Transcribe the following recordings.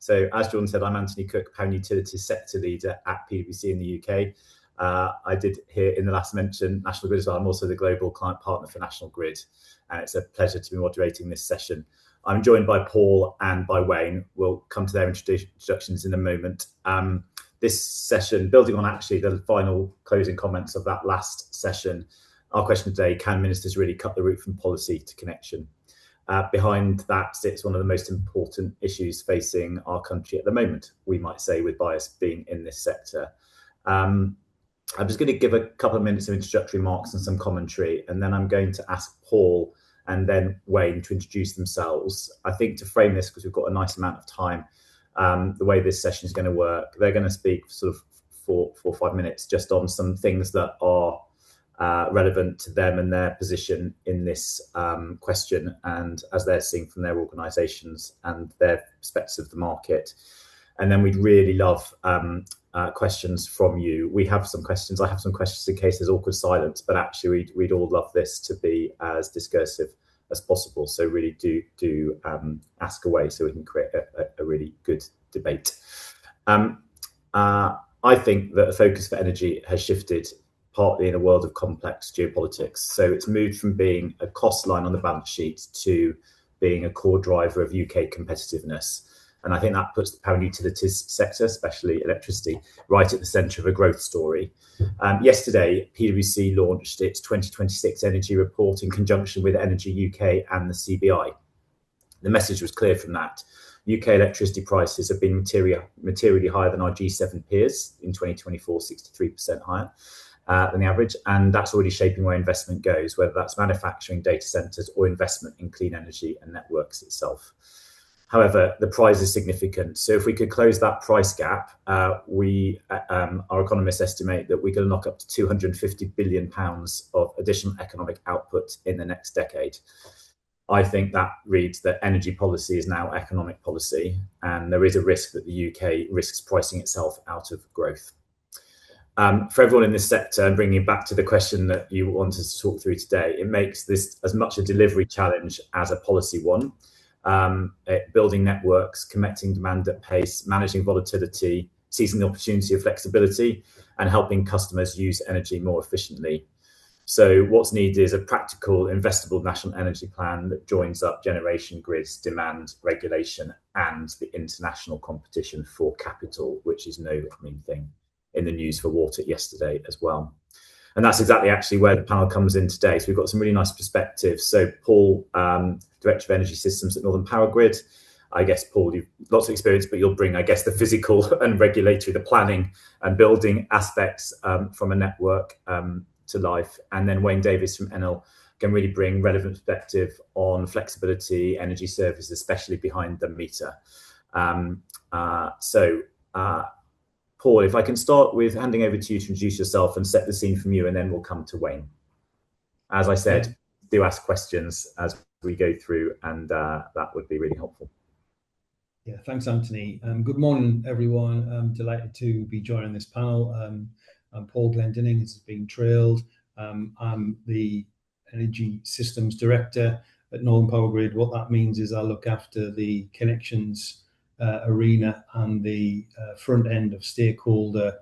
So as John said, I'm Anthony Cook, Power Utilities Sector Leader at PwC in the UK. I did hear in the last mention National Grid as well. I'm also the Global Client Partner for National Grid. And it's a pleasure to be moderating this session. I'm joined by Paul and by Wayne. We'll come to their introductions in a moment. This session, building on actually the final closing comments of that last session, our question today, can ministers really cut the route from policy to connection? Behind that sits one of the most important issues facing our country at the moment, we might say, with bias being in this sector. I'm just going to give a couple of minutes of introductory remarks and some commentary, and then I'm going to ask Paul and then Wayne to introduce themselves. I think to frame this, because we've got a nice amount of time, the way this session is going to work, they're going to speak for sort of 4 or 5 minutes just on some things that are relevant to them and their position in this question, and as they're seeing from their organisations and their perspectives of the market. And then we'd really love questions from you. We have some questions. I have some questions in case there's awkward silence, but actually we'd all love this to be as discursive as possible. So really do ask away so we can create a really good debate. I think that the focus for energy has shifted partly in a world of complex geopolitics. So it's moved from being a cost line on the balance sheet to being a core driver of UK competitiveness. And I think that puts the power and utilities sector, especially electricity, right at the centre of a growth story. Yesterday, PwC launched its 2026 energy report in conjunction with Energy UK and the CBI. The message was clear from that. UK electricity prices have been materially higher than our G7 peers in 2024, 63% higher than the average. And that's already shaping where investment goes, whether that's manufacturing, data centres, or investment in clean energy and networks itself. However, the prize is significant. So if we could close that price gap, our economists estimate that we could unlock up to £250 billion of additional economic output in the next decade. I think that reads that energy policy is now economic policy, and there is a risk that the UK risks pricing itself out of growth. For everyone in this sector, and bringing it back to the question that you wanted to talk through today, it makes this as much a delivery challenge as a policy one. Building networks, connecting demand at pace, managing volatility, seizing the opportunity of flexibility, and helping customers use energy more efficiently. So what's needed is a practical, investable national energy plan that joins up generation grids, demand, regulation, and the international competition for capital, which is no mean thing, in the news for water yesterday as well. And that's exactly actually where the panel comes in today. So we've got some really nice perspectives. So Paul, Director of Energy Systems at Northern Powergrid. I guess, Paul, you've lots of experience, but you'll bring, I guess, the physical and regulatory, the planning and building aspects from a network to life. And then Wayne Davies from Enel can really bring relevant perspective on flexibility, energy services, especially behind the meter. Paul, if I can start with handing over to you to introduce yourself and set the scene from you, and then we'll come to Wayne. As I said, do ask questions as we go through, and that would be really helpful. Yeah, thanks, Anthony. Good morning, everyone. I'm delighted to be joining this panel. I'm Paul Glendinning, as has been trailed. I'm the Energy Systems Director at Northern Powergrid. What that means is I look after the connections arena and the front end of stakeholder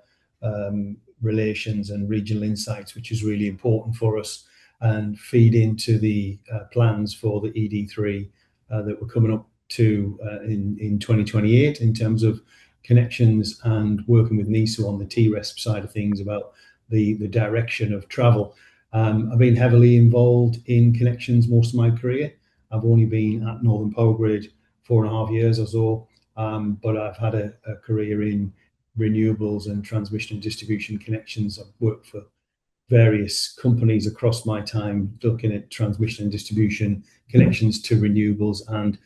relations and regional insights, which is really important for us, and feed into the plans for the ED3 that we're coming up to in 2028 in terms of connections, and working with NISO on the TRESP side of things about the direction of travel. I've been heavily involved in connections most of my career. I've only been at Northern Powergrid 4.5 years or so, but I've had a career in renewables and transmission and distribution connections. I've worked for various companies across my time looking at transmission and distribution connections to renewables, and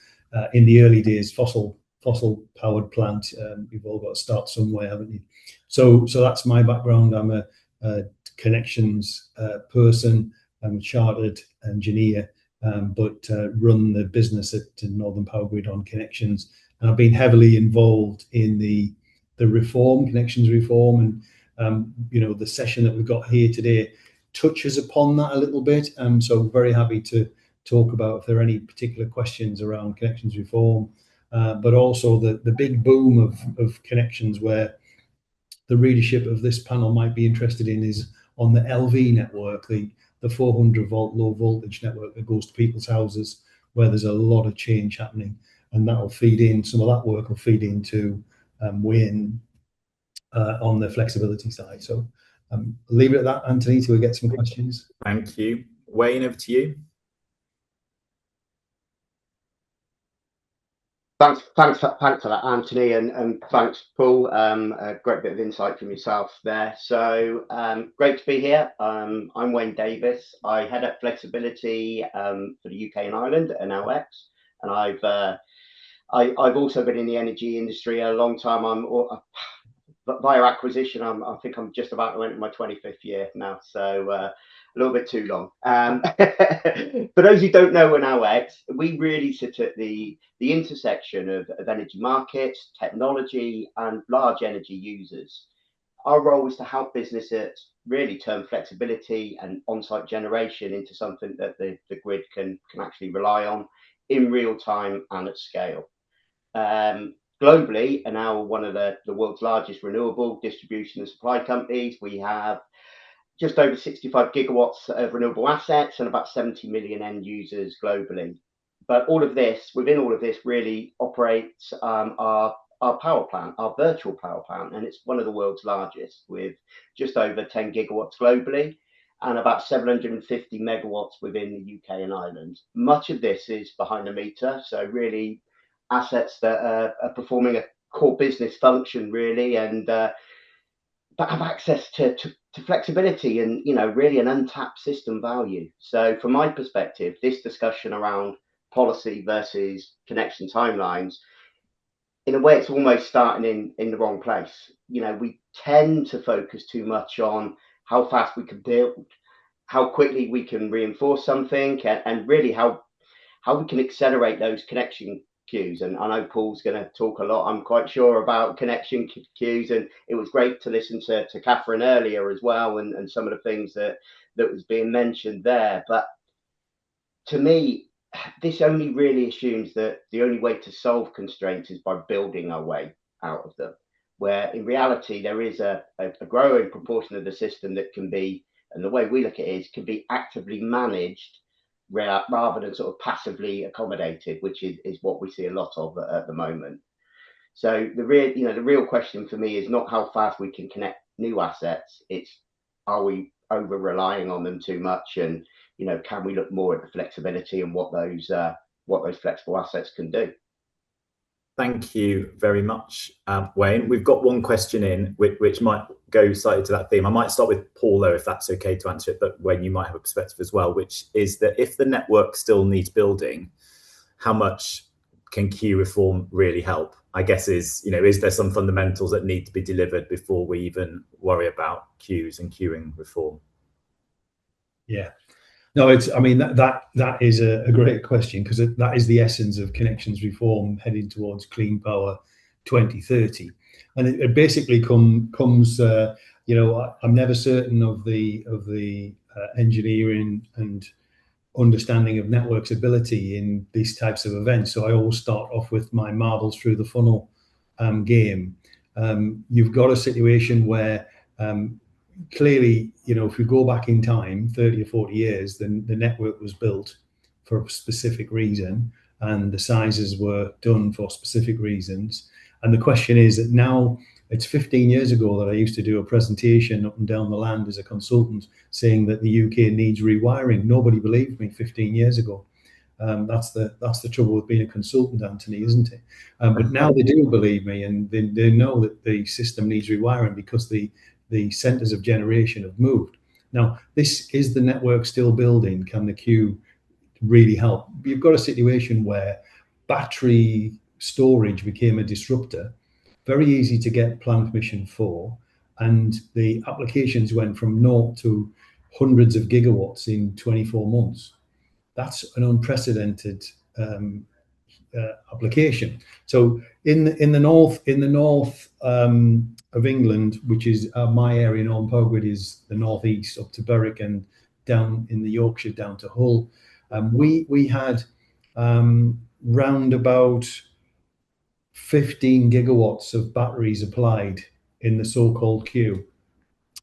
in the early days, fossil powered plant. You've all got to start somewhere, haven't you? So that's my background. I'm a connections person. I'm a chartered engineer, but run the business at Northern Powergrid on connections. And I've been heavily involved in the reform, connections reform, and the session that we've got here today touches upon that a little bit. So very happy to talk about if there are any particular questions around connections reform but also the big boom of connections where the readership of this panel might be interested in is on the LV network, the 400 volt low voltage network that goes to people's houses, where there's a lot of change happening, and that'll feed in, some of that work will feed into Wayne on the flexibility side. So leave it at that, Anthony, till we get some questions. Thank you. Wayne, over to you. Thanks for that, Anthony, and thanks, Paul. A great bit of insight from yourself there. So great to be here. I'm Wayne Davies. I head up flexibility for the UK and Ireland at Enel, and I've also been in the energy industry a long time. Via acquisition, I think I'm just about to enter my 25th year now, so a little bit too long. For those who don't know Enel, we really sit at the intersection of energy markets, technology, and large energy users. Our role is to help businesses really turn flexibility and on-site generation into something that the grid can actually rely on in real time and at scale. Globally, Enel, one of the world's largest renewable distribution and supply companies, we have just over 65 gigawatts of renewable assets and about 70 million end users globally. But within all of this really operates our power plant, our virtual power plant, and it's one of the world's largest, with just over 10 gigawatts globally and about 750 megawatts within the UK and Ireland. Much of this is behind the meter, so really assets that are performing a core business function, really, and that have access to flexibility and, really an untapped system value. So from my perspective, this discussion around policy versus connection timelines, in a way, it's almost starting in the wrong place. We tend to focus too much on how fast we can build, how quickly we can reinforce something, and really how we can accelerate those connection queues. And I know Paul's going to talk a lot, I'm quite sure, about connection queues, and it was great to listen to Catherine earlier as well, and some of the things that was being mentioned there. But to me, this only really assumes that the only way to solve constraints is by building our way out of them, where in reality there is a growing proportion of the system that can be, and the way we look at it is, can be actively managed rather than sort of passively accommodated, which is what we see a lot of at the moment. So the real question for me is not how fast we can connect new assets, it's are we over relying on them too much, and can we look more at the flexibility and what those flexible assets can do. Thank you very much, Wayne. We've got one question in which might go slightly to that theme. I might start with Paul, though, if that's okay to answer it, but Wayne, you might have a perspective as well, which is that if the network still needs building, how much can queue reform really help? I guess is there some fundamentals that need to be delivered before we even worry about queues and queuing reform? Yeah. No, that is a great question, because that is the essence of connections reform heading towards clean power 2030, and it basically comes. I'm never certain of the engineering and understanding of network's ability in these types of events. So I always start off with my marbles through the funnel game. You've got a situation where clearly, if we go back in time 30 or 40 years, then the network was built for a specific reason and the sizes were done for specific reasons. And the question is that now, it's 15 years ago that I used to do a presentation up and down the land as a consultant saying that the UK needs rewiring. Nobody believed me 15 years ago. That's the trouble with being a consultant, Anthony, isn't it? But now they do believe me, and they know that the system needs rewiring because the centres of generation have moved. Now, this is the network still building. Can the queue really help? You've got a situation where battery storage became a disruptor, very easy to get plan permission for, and the applications went from 0 to hundreds of gigawatts in 24 months. That's an unprecedented application. So in the north of England, which is my area, Northern Powergrid is the northeast up to Berwick, and down in the Yorkshire down to Hull. We had round about 15 gigawatts of batteries applied in the so-called queue.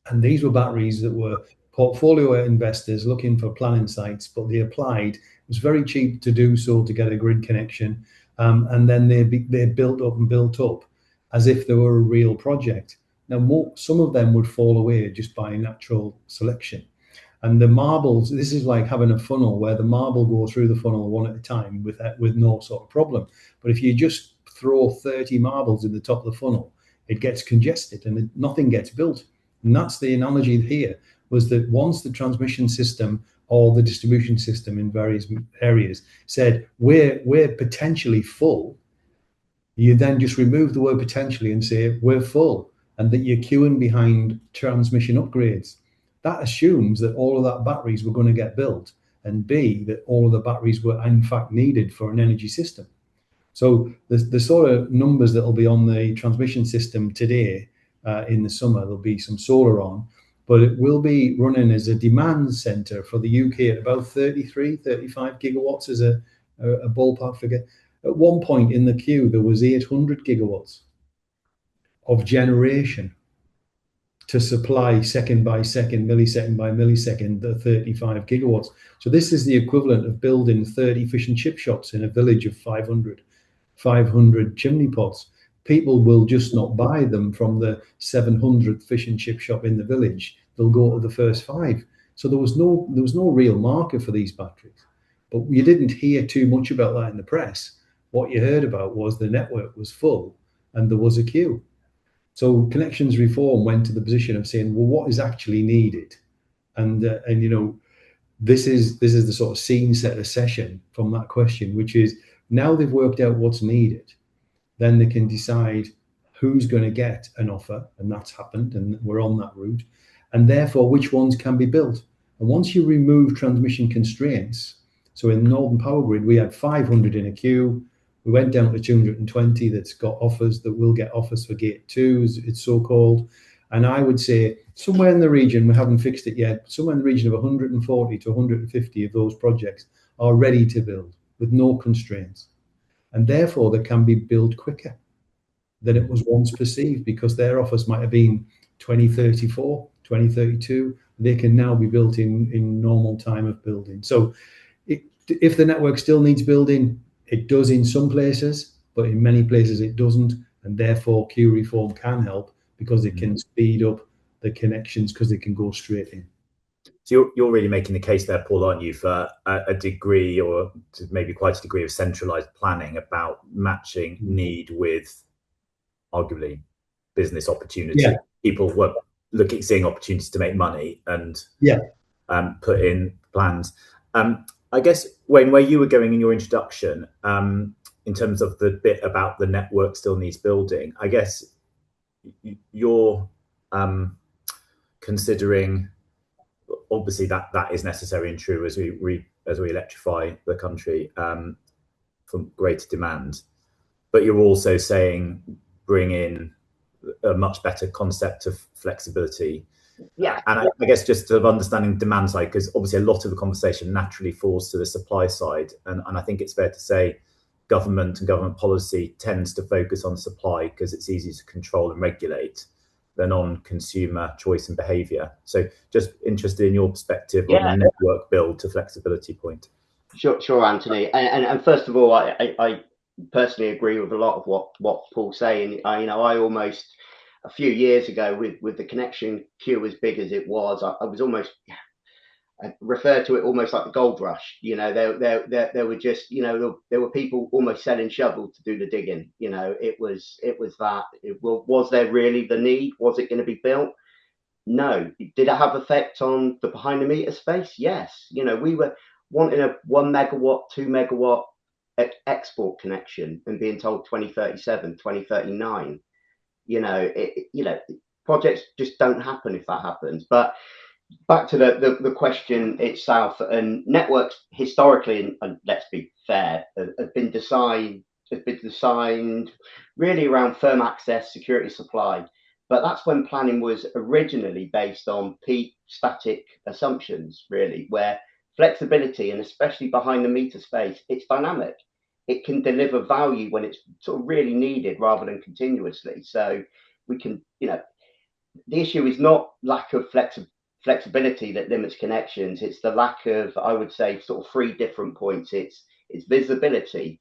And these were batteries that were portfolio investors looking for planning sites, but they applied. It was very cheap to do so to get a grid connection. And then they built up and built up as if they were a real project. Now, some of them would fall away just by natural selection. And the marbles, this is like having a funnel where the marble goes through the funnel one at a time with no sort of problem. But if you just throw 30 marbles in the top of the funnel, it gets congested and nothing gets built. And that's the analogy here, was that once the transmission system or the distribution system in various areas said, we're potentially full, you then just remove the word potentially and say, we're full, and that you're queuing behind transmission upgrades. That assumes that all of that batteries were going to get built, and B, that all of the batteries were in fact needed for an energy system. So the sort of numbers that will be on the transmission system today in the summer, there'll be some solar on, but it will be running as a demand center for the UK at about 33, 35 gigawatts as a ballpark figure. At one point in the queue, there was 800 gigawatts of generation to supply second by second, millisecond by millisecond, the 35 gigawatts. So this is the equivalent of building 30 fish and chip shops in a village of 500 chimney pots. People will just not buy them from the 700th fish and chip shop in the village. They'll go to the first 5. So there was no real market for these batteries. But you didn't hear too much about that in the press. What you heard about was the network was full and there was a queue. So connections reform went to the position of saying, well, what is actually needed? And you know, this is the sort of scene setter session from that question, which is now they've worked out what's needed, then they can decide who's going to get an offer, and that's happened, and we're on that route, and therefore which ones can be built. And once you remove transmission constraints, so in Northern Powergrid, we had 500 in a queue. We went down to 220 that's got offers, that will get offers for Gate 2, it's so-called. And I would say somewhere in the region, we haven't fixed it yet, but somewhere in the region of 140 to 150 of those projects are ready to build with no constraints. And therefore, they can be built quicker than it was once perceived, because their offers might have been 2034, 2032. They can now be built in normal time of building. So if the network still needs building, it does in some places, but in many places it doesn't. And therefore, queue reform can help because it can speed up the connections because they can go straight in. So you're really making the case there, Paul, aren't you, for a degree, or maybe quite a degree of centralised planning about matching need with arguably business opportunity. Yeah. People were seeing opportunities to make money and put in plans. I guess, Wayne, where you were going in your introduction, in terms of the bit about the network still needs building, I guess you're considering, obviously that is necessary and true as we electrify the country from greater demand, but you're also saying bring in a much better concept of flexibility. Yeah. And I guess just sort of understanding demand side, because obviously a lot of the conversation naturally falls to the supply side. And I think it's fair to say government and government policy tends to focus on supply because it's easy to control and regulate than on consumer choice and behaviour. So just interested in your perspective on the network build to flexibility point. Sure, Anthony. And first of all, I personally agree with a lot of what Paul's saying. I almost, a few years ago, with the connection queue as big as it was, I was almost, I refer to it almost like the gold rush. You know, there were just, you know, there were people almost selling shovels to do the digging. You know, it was that. Was there really the need? Was it going to be built? No. Did it have effect on the behind the meter space? Yes. You know, we were wanting a 1 megawatt, 2 megawatt export connection and being told 2037, 2039. You know, projects just don't happen if that happens. But back to the question itself, and networks historically, and let's be fair, have been designed really around firm access, security supply. But that's when planning was originally based on peak static assumptions, really, where flexibility, and especially behind the meter space, it's dynamic. it can deliver value when it's sort of really needed rather than continuously. So we can, the issue is not lack of flexibility that limits connections. It's the lack of, I would say, sort of 3 different points. It's visibility.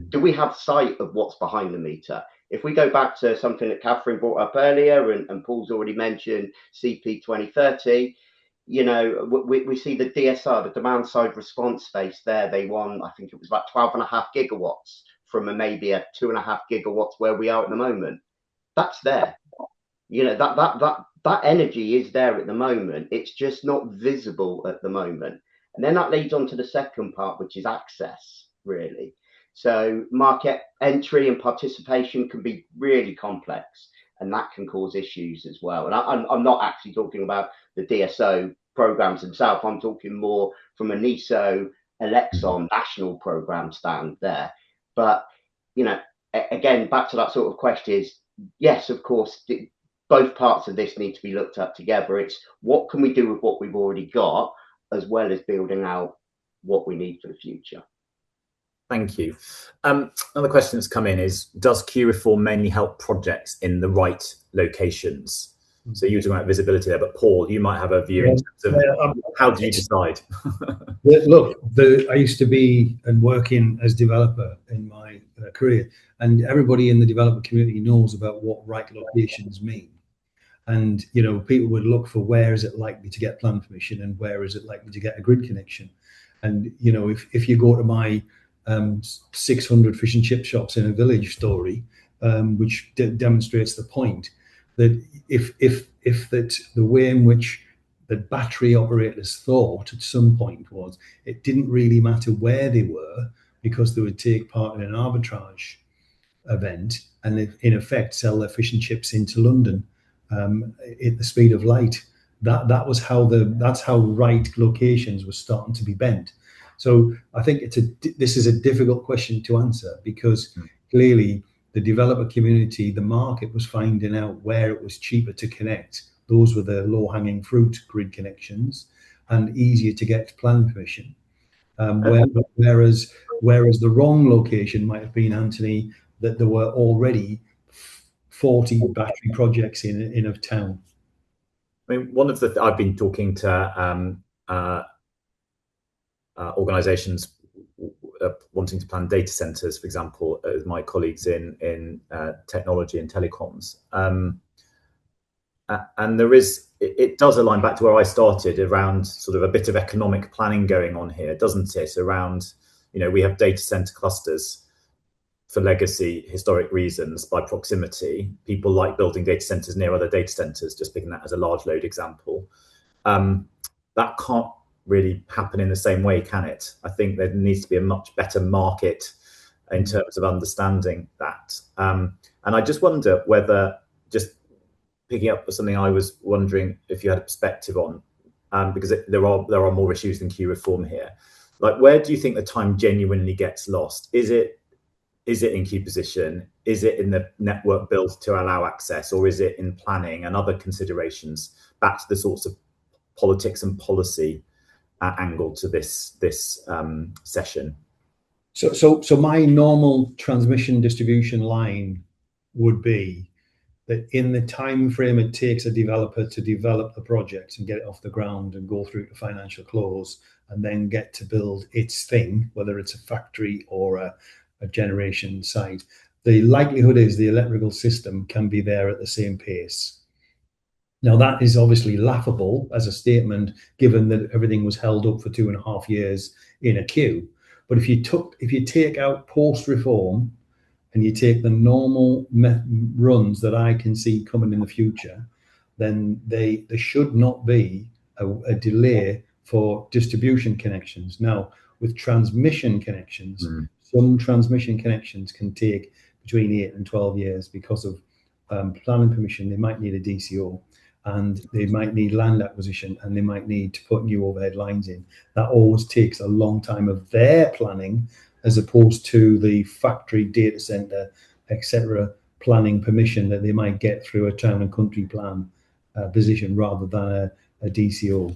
Do we have sight of what's behind the meter? If we go back to something that Catherine brought up earlier, and Paul's already mentioned, CP 2030, we see the DSR, the demand side response space there. They won, I think it was about 12.5 gigawatts from maybe a 2.5 gigawatts where we are at the moment. That's there. That energy is there at the moment. It's just not visible at the moment. And then that leads on to the second part, which is access, really. So market entry and participation can be really complex, and that can cause issues as well. And I'm not actually talking about the DSO programs themselves. I'm talking more from a NESO, Elexon national program stand there. But, again, back to that sort of question is, yes, of course, both parts of this need to be looked at together. It's what can we do with what we've already got, as well as building out what we need for the future. Thank you. Another question that's come in is, does queue reform mainly help projects in the right locations? So you were talking about visibility there, but Paul, you might have a view in terms of how do you decide? Look, I used to be and working as developer in my career, and everybody in the developer community knows about what right locations mean. And people would look for where is it likely to get plan permission and where is it likely to get a grid connection. And if you go to my 600 fish and chip shops in a village story, which demonstrates the point that if that the way in which the battery operators thought at some point was it didn't really matter where they were, because they would take part in an arbitrage event and in effect sell their fish and chips into London at the speed of light. That's how right locations were starting to be bent. So I think this is a difficult question to answer, because clearly the developer community, the market was finding out where it was cheaper to connect. Those were the low-hanging fruit grid connections and easier to get plan permission. Whereas the wrong location might have been, Anthony, that there were already 40 battery projects in a town. I mean, one of the I've been talking to organisations wanting to plan data centres, for example, as my colleagues in technology and telecoms, and it does align back to where I started around sort of a bit of economic planning going on here, doesn't it? Around, we have data centre clusters for legacy historic reasons by proximity. People like building data centres near other data centres, just picking that as a large load example. That can't really happen in the same way, can it? I think there needs to be a much better market in terms of understanding that. And I just wonder whether, just picking up something I was wondering if you had a perspective on, because there are more issues than queue reform here. Like, where do you think the time genuinely gets lost? Is it in queue position? Is it in the network built to allow access, or is it in planning and other considerations? Back to the sorts of politics and policy angle to this session. So my normal transmission distribution line would be that in the time frame it takes a developer to develop the project and get it off the ground and go through to financial close and then get to build its thing, whether it's a factory or a generation site, the likelihood is the electrical system can be there at the same pace. Now, that is obviously laughable as a statement, given that everything was held up for 2.5 years in a queue. But if you take out post-reform and you take the normal runs that I can see coming in the future, then there should not be a delay for distribution connections. Now, with transmission connections, some transmission connections can take between 8 and 12 years because of planning permission. They might need a DCO, and they might need land acquisition, and they might need to put new overhead lines in. That always takes a long time of their planning, as opposed to the factory, data centre, etc. planning permission that they might get through a town and country plan position rather than a DCO.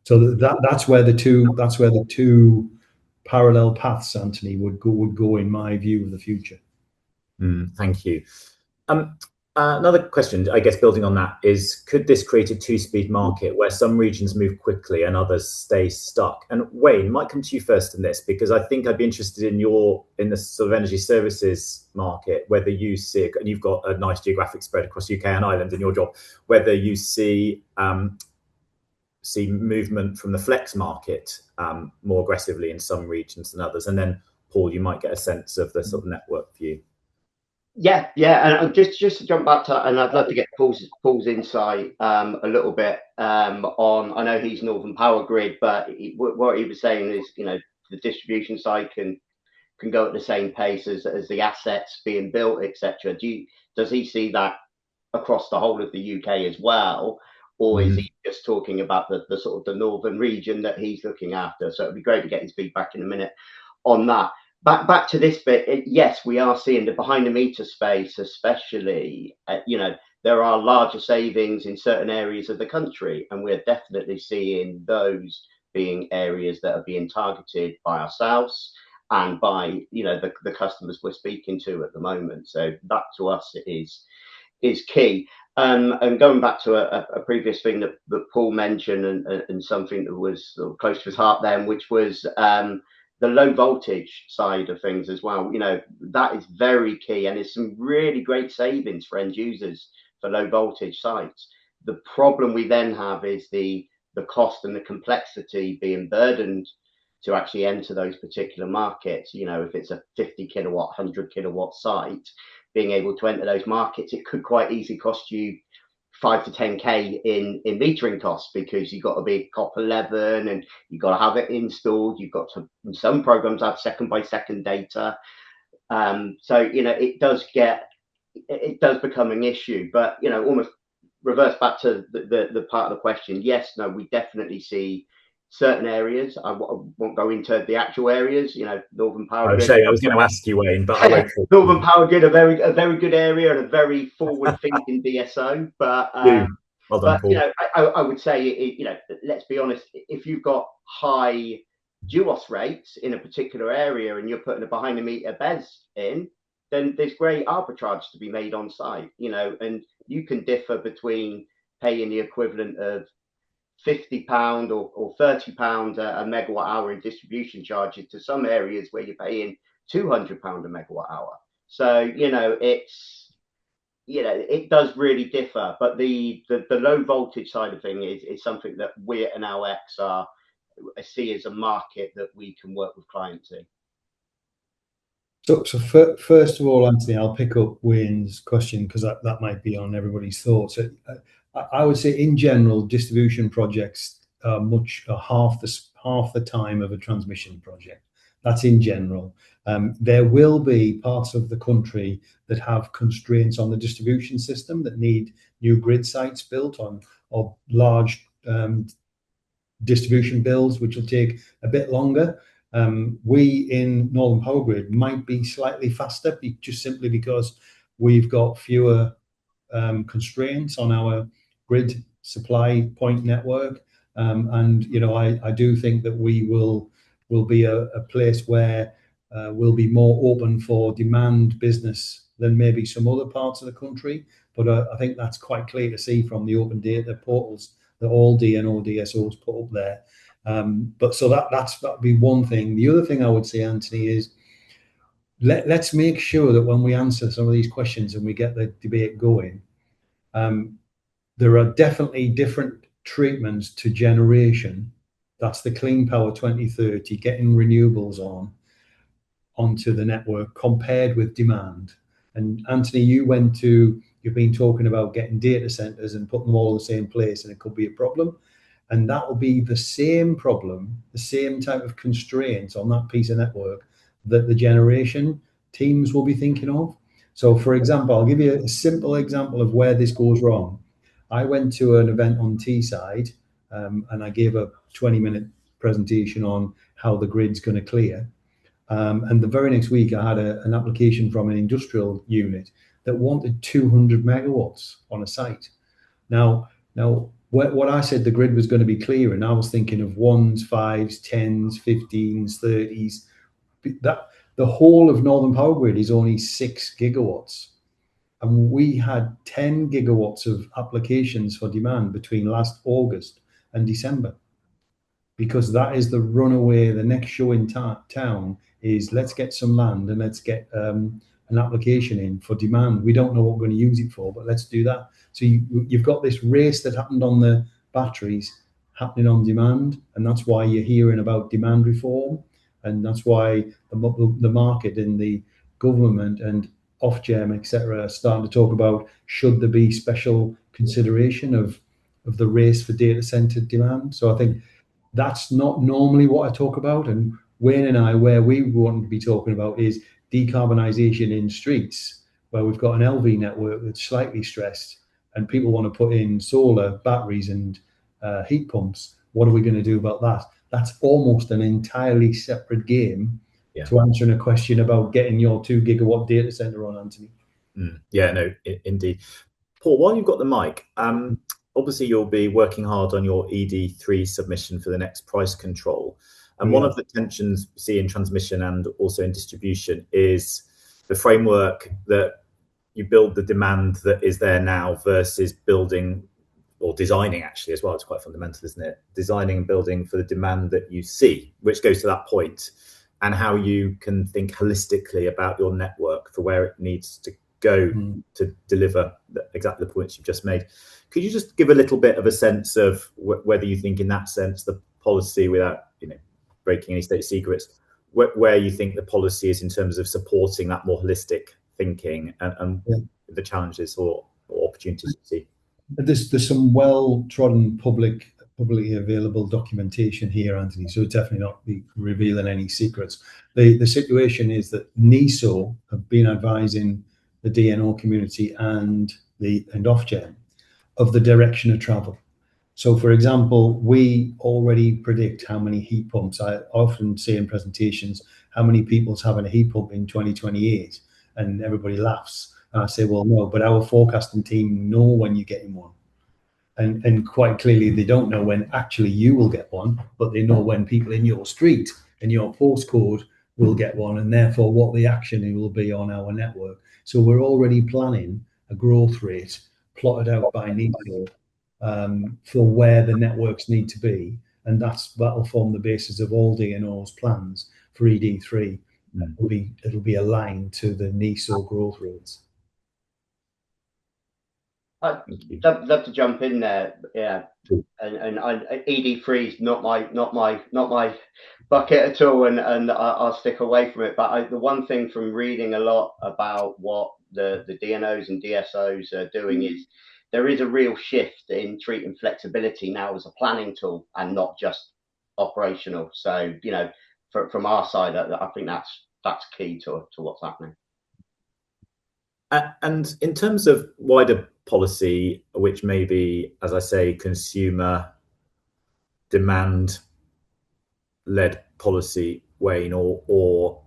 So that's where the two parallel paths, Anthony, would go in my view of the future. Thank you. Another question, I guess, building on that, is could this create a two-speed market where some regions move quickly and others stay stuck? And Wayne, might come to you first in this, because I think I'd be interested in the sort of energy services market, whether you see, and you've got a nice geographic spread across UK and Ireland in your job, whether you see movement from the flex market more aggressively in some regions than others. And then Paul, you might get a sense of the sort of network view. Yeah, and just to jump back to, and I'd love to get Paul's insight a little bit on. I know he's Northern Powergrid, but what he was saying is, the distribution side can go at the same pace as the assets being built, etc. Does he see that across the whole of the UK as well, or is he just talking about the sort of the northern region that he's looking after? So it'd be great to get his feedback in a minute on that. Back to this bit, yes, we are seeing the behind the meter space, especially, there are larger savings in certain areas of the country, and we're definitely seeing those being areas that are being targeted by ourselves and by, the customers we're speaking to at the moment. So that to us is key. And going back to a previous thing that Paul mentioned and something that was sort of close to his heart then, which was the low voltage side of things as well. That is very key, and it's some really great savings for end users for low voltage sites. The problem we then have is the cost and the complexity being burdened to actually enter those particular markets. If it's a 50 kilowatt, 100 kilowatt site, being able to enter those markets, it could quite easily cost you 5 to 10k in metering costs, because you've got to be copper 11 and you've got to have it installed. You've got to, in some programs, have second by second data. So it does become an issue. But almost reverse back to the part of the question. Yes, no, we definitely see certain areas. I won't go into the actual areas. Northern Powergrid. I was going to ask you, Wayne, but I won't. Northern Powergrid, a very good area and a very forward-thinking DSO. But well done, Paul. I would say, let's be honest. If you've got high DUOS rates in a particular area and you're putting a behind-the-meter BESS in, then there's great arbitrage to be made on site. And you can differ between paying the equivalent of £50 or £30 a megawatt hour in distribution charges to some areas where you're paying £200 a megawatt hour. So it does really differ. But the low voltage side of things is something that we at Enel see as a market that we can work with clients in. So first of all, Anthony, I'll pick up Wayne's question, because that might be on everybody's thoughts. I would say, in general, distribution projects are half the time of a transmission project. That's in general. There will be parts of the country that have constraints on the distribution system that need new grid sites built on, or large distribution builds, which will take a bit longer. We in Northern Powergrid might be slightly faster, just simply because we've got fewer constraints on our grid supply point network, and I do think that we will be a place where we'll be more open for demand business than maybe some other parts of the country. But I think that's quite clear to see from the open data portals that all DNO DSOs put up there. But so that'd be one thing. The other thing I would say, Anthony, is let's make sure that when we answer some of these questions and we get the debate going, there are definitely different treatments to generation. That's the Clean Power 2030, getting renewables onto the network compared with demand. And Anthony, you've been talking about getting data centers and putting them all in the same place, and it could be a problem. And that will be the same problem, the same type of constraints on that piece of network that the generation teams will be thinking of. So, for example, I'll give you a simple example of where this goes wrong. I went to an event on Teesside, and I gave a 20-minute presentation on how the grid's going to clear. And the very next week, I had an application from an industrial unit that wanted 200 megawatts on a site. Now, what I said the grid was going to be clearing, I was thinking of 1s, 5s, 10s, 15s, 30s. That the whole of Northern Powergrid is only 6 gigawatts. And we had 10 gigawatts of applications for demand between last August and December. Because that is the runaway, the next show in town is let's get some land and let's get an application in for demand. We don't know what we're going to use it for, but let's do that. So you've got this race that happened on the batteries happening on demand, and that's why you're hearing about demand reform, and that's why the market and the government and Ofgem, etc., are starting to talk about should there be special consideration of the race for data center demand. So I think that's not normally what I talk about. And Wayne and I, where we want to be talking about is decarbonisation in streets, where we've got an LV network that's slightly stressed and people want to put in solar, batteries and heat pumps. What are we going to do about that? That's almost an entirely separate game to answering a question about getting your 2 gigawatt data centre on, Anthony. Yeah, no, indeed. Paul, while you've got the mic, obviously you'll be working hard on your ED3 submission for the next price control. And one of the tensions we see in transmission and also in distribution is the framework that you build the demand that is there now versus building or designing, actually, as well. It's quite fundamental, isn't it? Designing and building for the demand that you see, which goes to that point, and how you can think holistically about your network for where it needs to go to deliver exactly the points you've just made. Could you just give a little bit of a sense of whether you think in that sense the policy, without breaking any state secrets, where you think the policy is in terms of supporting that more holistic thinking and the challenges or opportunities you see? There's some well-trodden publicly available documentation here, Anthony, so definitely not be revealing any secrets. The situation is that NESO have been advising the DNO community and Ofgem of the direction of travel. So, for example, we already predict how many heat pumps. I often say in presentations, how many people's having a heat pump in 2028, and everybody laughs. And I say, well, no, but our forecasting team know when you're getting one. And quite clearly, they don't know when actually you will get one, but they know when people in your street and your postcode will get one, and therefore what the action will be on our network. So we're already planning a growth rate plotted out by NESO for where the networks need to be, and that'll form the basis of all DNO's plans for ED3. It'll be aligned to the NESO growth rates. I'd love to jump in there, and ED3 is not my bucket at all, and I'll stick away from it. But the one thing from reading a lot about what the DNOs and DSOs are doing is there is a real shift in treating flexibility now as a planning tool and not just operational. So from our side, I think that's key to what's happening. And in terms of wider policy, which may be, as I say, consumer demand-led policy, Wayne, or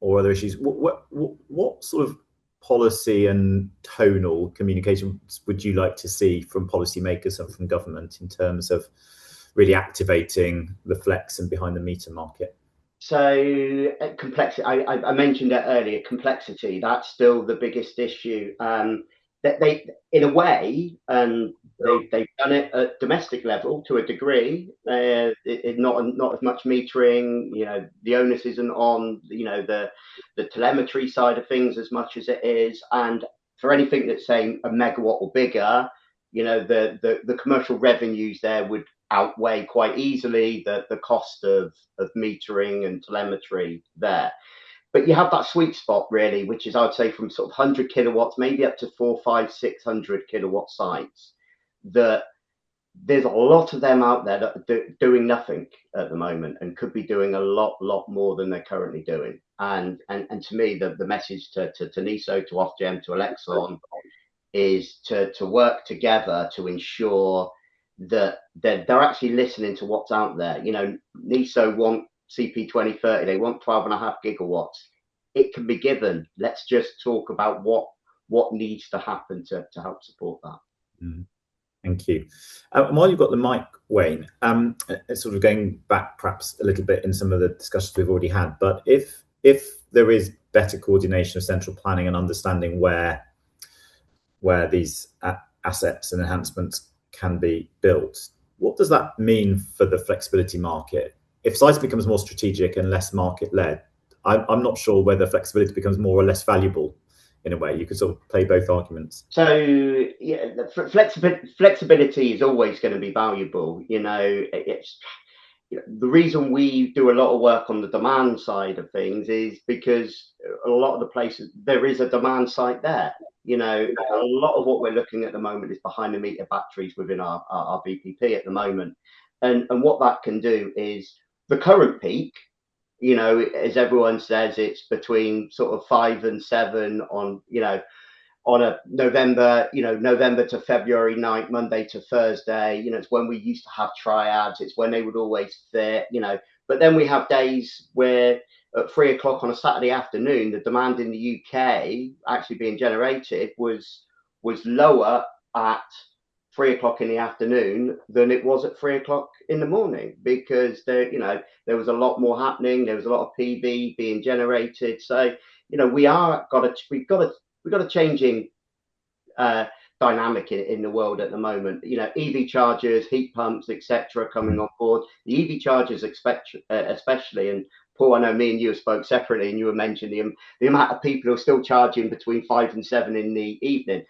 other issues, what sort of policy and tonal communications would you like to see from policymakers and from government in terms of really activating the flex and behind the meter market? So complexity, I mentioned it earlier, complexity, that's still the biggest issue. That they, in a way, they've done it at domestic level to a degree. Not as much metering. The onus isn't on the telemetry side of things as much as it is. And for anything that's saying a megawatt or bigger, the commercial revenues there would outweigh quite easily the cost of metering and telemetry there. But you have that sweet spot really, which is, I'd say, from sort of 100 kilowatts, maybe up to 400, 500, 600 kilowatt sites. That there's a lot of them out there that are doing nothing at the moment and could be doing a lot more than they're currently doing. And to me, the message to NESO, to Ofgem, to Elexon is to work together to ensure that they're actually listening to what's out there. NESO want CP 2030, they want 12.5 gigawatts. It can be given. Let's just talk about what needs to happen to help support that. Thank you. While you've got the mic, Wayne, sort of going back perhaps a little bit in some of the discussions we've already had, but if there is better coordination of central planning and understanding where these assets and enhancements can be built, what does that mean for the flexibility market? If size becomes more strategic and less market-led, I'm not sure whether flexibility becomes more or less valuable. In a way, you could sort of play both arguments. So yeah, flexibility is always going to be valuable. It's the reason we do a lot of work on the demand side of things is because a lot of the places there is a demand side there. A lot of what we're looking at the moment is behind the meter batteries within our VPP at the moment, and what that can do is the current peak. As everyone says, it's between sort of 5 and 7 on a November to February night, Monday to Thursday. It's when we used to have triads. It's when they would always fit. But then we have days where at 3 o'clock on a Saturday afternoon, the demand in the UK actually being generated was lower at 3 o'clock in the afternoon than it was at 3 o'clock in the morning, because there was a lot more happening. There was a lot of PV being generated. So we've got a changing dynamic in the world at the moment. EV chargers, heat pumps, etc., coming on board. The EV chargers, especially, and Paul, I know me and you have spoke separately, and you were mentioning the amount of people who are still charging between 5 and 7 in the evening.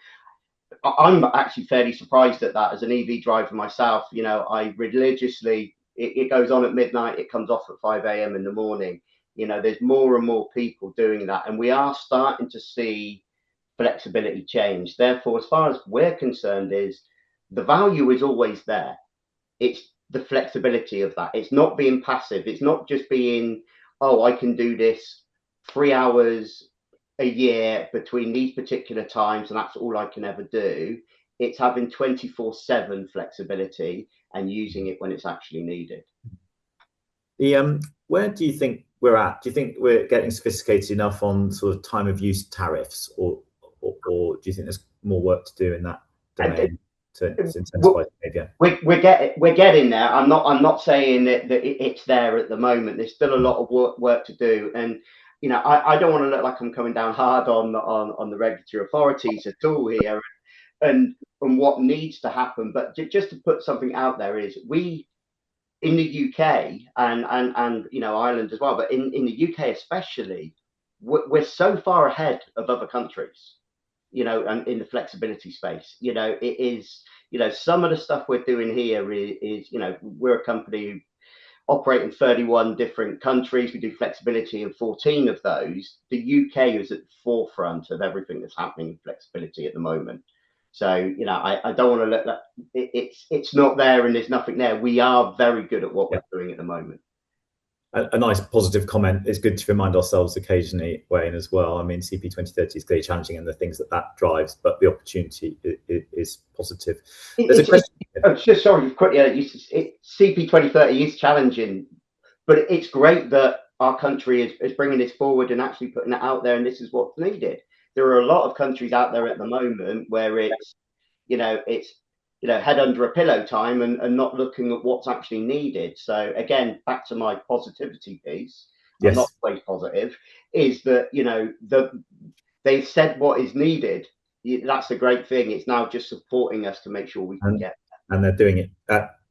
I'm actually fairly surprised at that as an EV driver myself. I religiously, it goes on at midnight, it comes off at 5 a.m. in the morning. There's more and more people doing that, and we are starting to see flexibility change. Therefore, as far as we're concerned, is the value is always there. It's the flexibility of that. It's not being passive. It's not just being, oh, I can do this 3 hours a year between these particular times, and that's all I can ever do. It's having 24/7 flexibility and using it when it's actually needed. Where do you think we're at? Do you think we're getting sophisticated enough on sort of time of use tariffs, or do you think there's more work to do in that domain to incentivize behavior? We're getting there. I'm not saying that it's there at the moment. There's still a lot of work to do, and I don't want to look like I'm coming down hard on the regulatory authorities at all here, and what needs to happen. But just to put something out there is, we in the UK and Ireland as well, but in the UK especially, we're so far ahead of other countries, and in the flexibility space. It is, some of the stuff we're doing here is we're a company who operate in 31 different countries. We do flexibility in 14 of those. The UK is at the forefront of everything that's happening in flexibility at the moment. So, I don't want to let that, it's not there and there's nothing there. We are very good at what we're doing at the moment. A nice positive comment. It's good to remind ourselves occasionally, Wayne, as well. I mean, CP 2030 is clearly challenging, and the things that drives, but the opportunity is positive. There's a question. Just sorry, quickly. CP 2030 is challenging, but it's great that our country is bringing this forward and actually putting it out there, and this is what's needed. There are a lot of countries out there at the moment where it's head under a pillow time and not looking at what's actually needed. So again, back to my positivity piece, I'm not always positive, is that they've said what is needed. That's a great thing. It's now just supporting us to make sure we can get there. And they're doing it.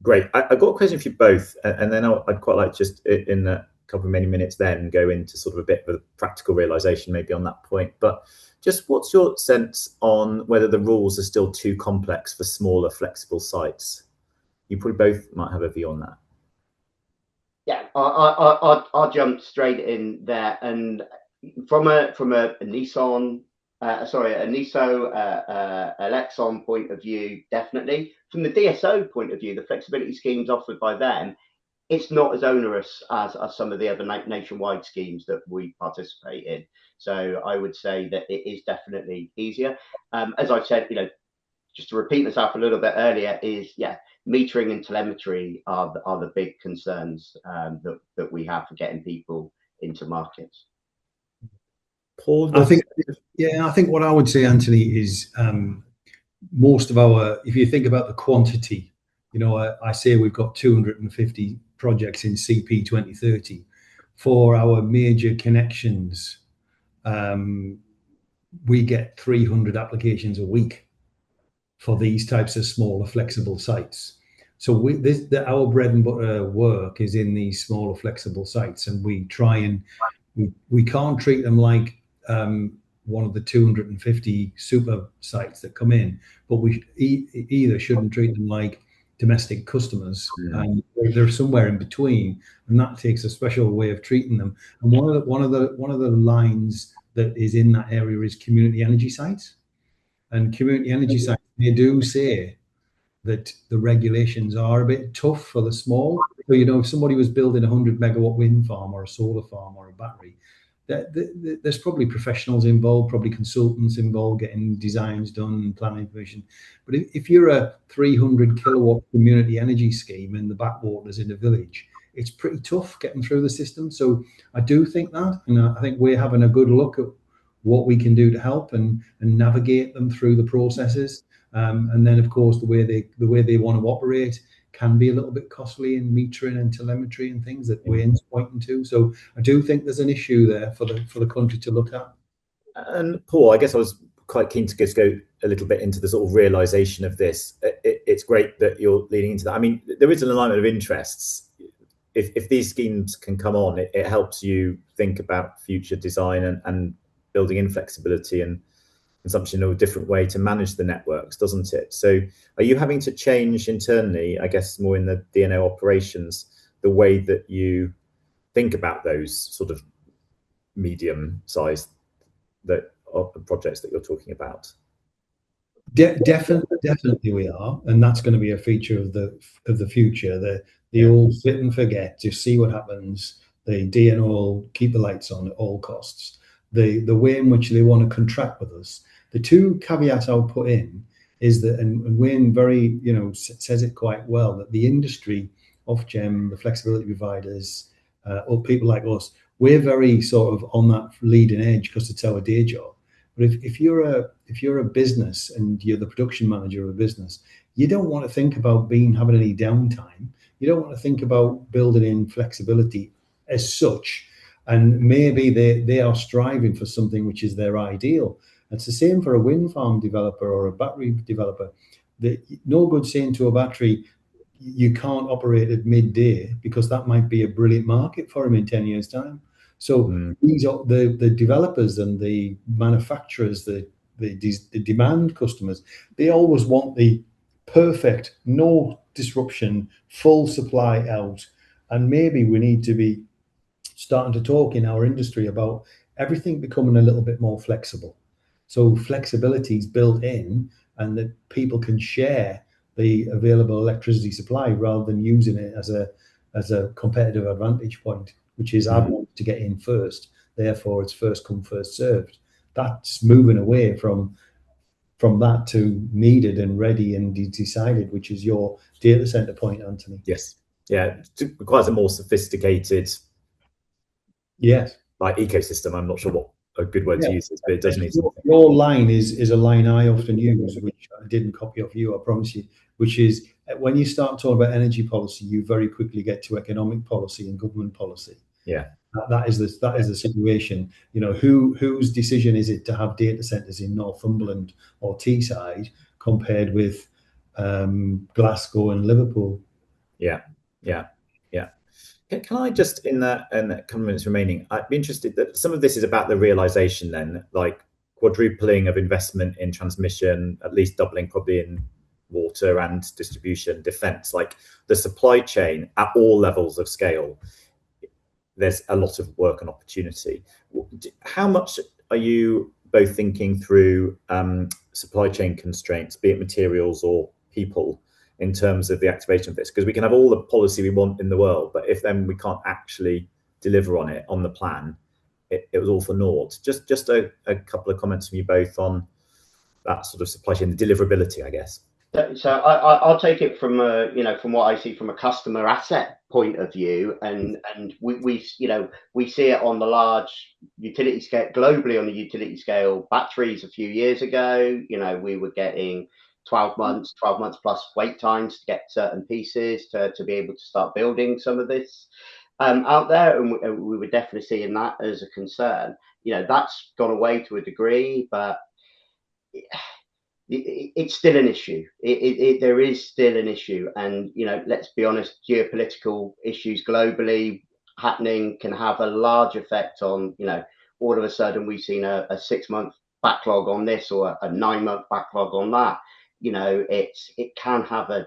Great. I've got a question for you both, and then I'd quite like just in a couple of many minutes then go into sort of a bit of a practical realization maybe on that point. But just what's your sense on whether the rules are still too complex for smaller, flexible sites? You probably both might have a view on that. Yeah, I'll jump straight in there. And from a NISO Elexon point of view, definitely. From the DSO point of view, the flexibility schemes offered by them, it's not as onerous as some of the other nationwide schemes that we participate in. So I would say that it is definitely easier. As I've said, just to repeat myself a little bit earlier, is metering and telemetry are the big concerns that we have for getting people into markets. Paul, I think what I would say, Anthony, is most of our, if you think about the quantity, I say we've got 250 projects in CP 2030. For our major connections, we get 300 applications a week for these types of smaller flexible sites. So our bread and butter work is in these smaller flexible sites, and we try and we can't treat them like one of the 250 super sites that come in, but we either shouldn't treat them like domestic customers. They're somewhere in between, and that takes a special way of treating them. And one of the lines that is in that area is community energy sites. And community energy sites, they do say that the regulations are a bit tough for the small. So, if somebody was building a 100 megawatt wind farm or a solar farm or a battery, there's probably professionals involved, probably consultants involved getting designs done and planning permission. But if you're a 300 kilowatt community energy scheme in the backwaters in a village, it's pretty tough getting through the system. So I do think that, and I think we're having a good look at what we can do to help and navigate them through the processes. And then, of course, the way they want to operate can be a little bit costly in metering and telemetry and things that Wayne's pointing to. So I do think there's an issue there for the country to look at. And Paul, I guess I was quite keen to just go a little bit into the sort of realization of this. It's great that you're leading into that. I mean, there is an alignment of interests. If these schemes can come on, it helps you think about future design and building in flexibility and consumption in a different way to manage the networks, doesn't it? So are you having to change internally, I guess more in the DNO operations, the way that you think about those sort of medium-sized projects that you're talking about? Definitely we are, and that's going to be a feature of the future. The old fit and forget, to see what happens. The DNO keep the lights on at all costs. The way in which they want to contract with us. The two caveats I'll put in is that, and Wayne very says it quite well, that the industry, Ofgem, the flexibility providers, or people like us, we're very sort of on that leading edge because it's our day job. But if you're a business and you're the production manager of a business, you don't want to think about having any downtime. You don't want to think about building in flexibility as such. And maybe they are striving for something which is their ideal. It's the same for a wind farm developer or a battery developer. No good saying to a battery, you can't operate at midday, because that might be a brilliant market for them in 10 years' time. So these are the developers and the manufacturers, the demand customers, they always want the perfect, no disruption, full supply out. And maybe we need to be starting to talk in our industry about everything becoming a little bit more flexible. So flexibility is built in, and that people can share the available electricity supply rather than using it as a competitive advantage point, which is I want to get in first, therefore it's first come, first served. That's moving away from that to needed and ready and decided, which is your data center point, Anthony. Yes. Yeah, it requires a more sophisticated like ecosystem. I'm not sure what a good word to use is, but it does need something. Your line is a line I often use, which I didn't copy off you, I promise you, which is when you start talking about energy policy, you very quickly get to economic policy and government policy. Yeah. That is the situation. Whose decision is it to have data centers in Northumberland or Teesside compared with Glasgow and Liverpool? Yeah. Can I just, in that couple of minutes remaining, I'd be interested that some of this is about the realization then, like quadrupling of investment in transmission, at least doubling probably in water and distribution, defence, like the supply chain at all levels of scale. There's a lot of work and opportunity. How much are you both thinking through supply chain constraints, be it materials or people, in terms of the activation of this? Because we can have all the policy we want in the world, but if then we can't actually deliver on it, on the plan, it was all for naught. Just a couple of comments from you both on that sort of supply chain, the deliverability, I guess. So I'll take it from from what I see from a customer asset point of view, and we see it on the large utility scale globally. On the utility scale, batteries a few years ago, we were getting 12 months plus wait times to get certain pieces to be able to start building some of this out there, and we were definitely seeing that as a concern. That's gone away to a degree, but it's still an issue. There is still an issue, and let's be honest, geopolitical issues globally happening can have a large effect on, all of a sudden we've seen a 6-month backlog on this or a 9-month backlog on that. It can have a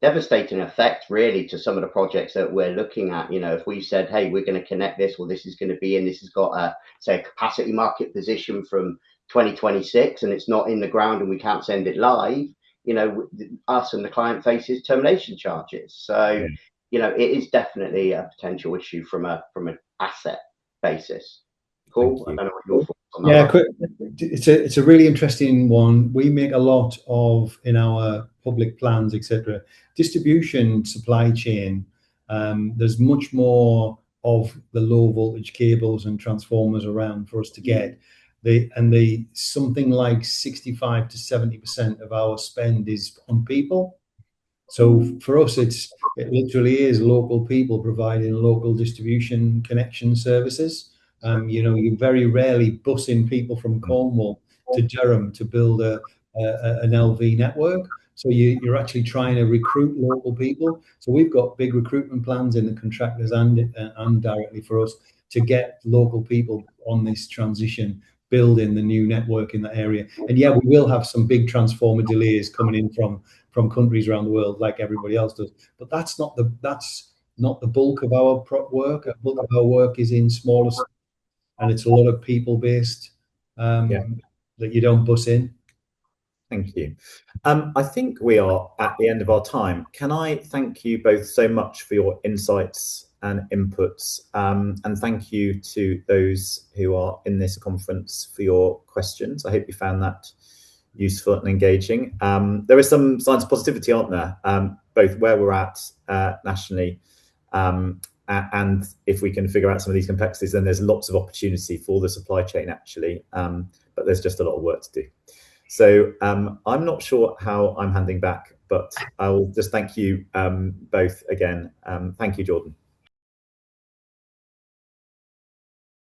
devastating effect really to some of the projects that we're looking at. If we said, hey, we're going to connect this, or this is going to be in, this has got a capacity market position from 2026, and it's not in the ground and we can't send it live, us and the client faces termination charges. So it is definitely a potential issue from an asset basis. Cool. I don't know what your thoughts on that. Yeah, quick. It's a really interesting one. We make a lot of, in our public plans, etc., distribution supply chain. There's much more of the low voltage cables and transformers around for us to get. Something like 65 to 70% of our spend is on people. So for us, it literally is local people providing local distribution connection services. You very rarely bus in people from Cornwall to Durham to build an LV network. So you're actually trying to recruit local people. So we've got big recruitment plans in the contractors and directly for us to get local people on this transition, building the new network in that area. And yeah, we will have some big transformer delays coming in from countries around the world, like everybody else does. But that's not the bulk of our work. The bulk of our work is in smaller, and it's a lot of people based that you don't bus in. Thank you. I think we are at the end of our time. Can I thank you both so much for your insights and inputs, and thank you to those who are in this conference for your questions. I hope you found that useful and engaging. There are some signs of positivity, aren't there? Both where we're at nationally, and if we can figure out some of these complexities, then there's lots of opportunity for the supply chain actually, but there's just a lot of work to do. So I'm not sure how I'm handing back, but I will just thank you both again. Thank you, Jordan.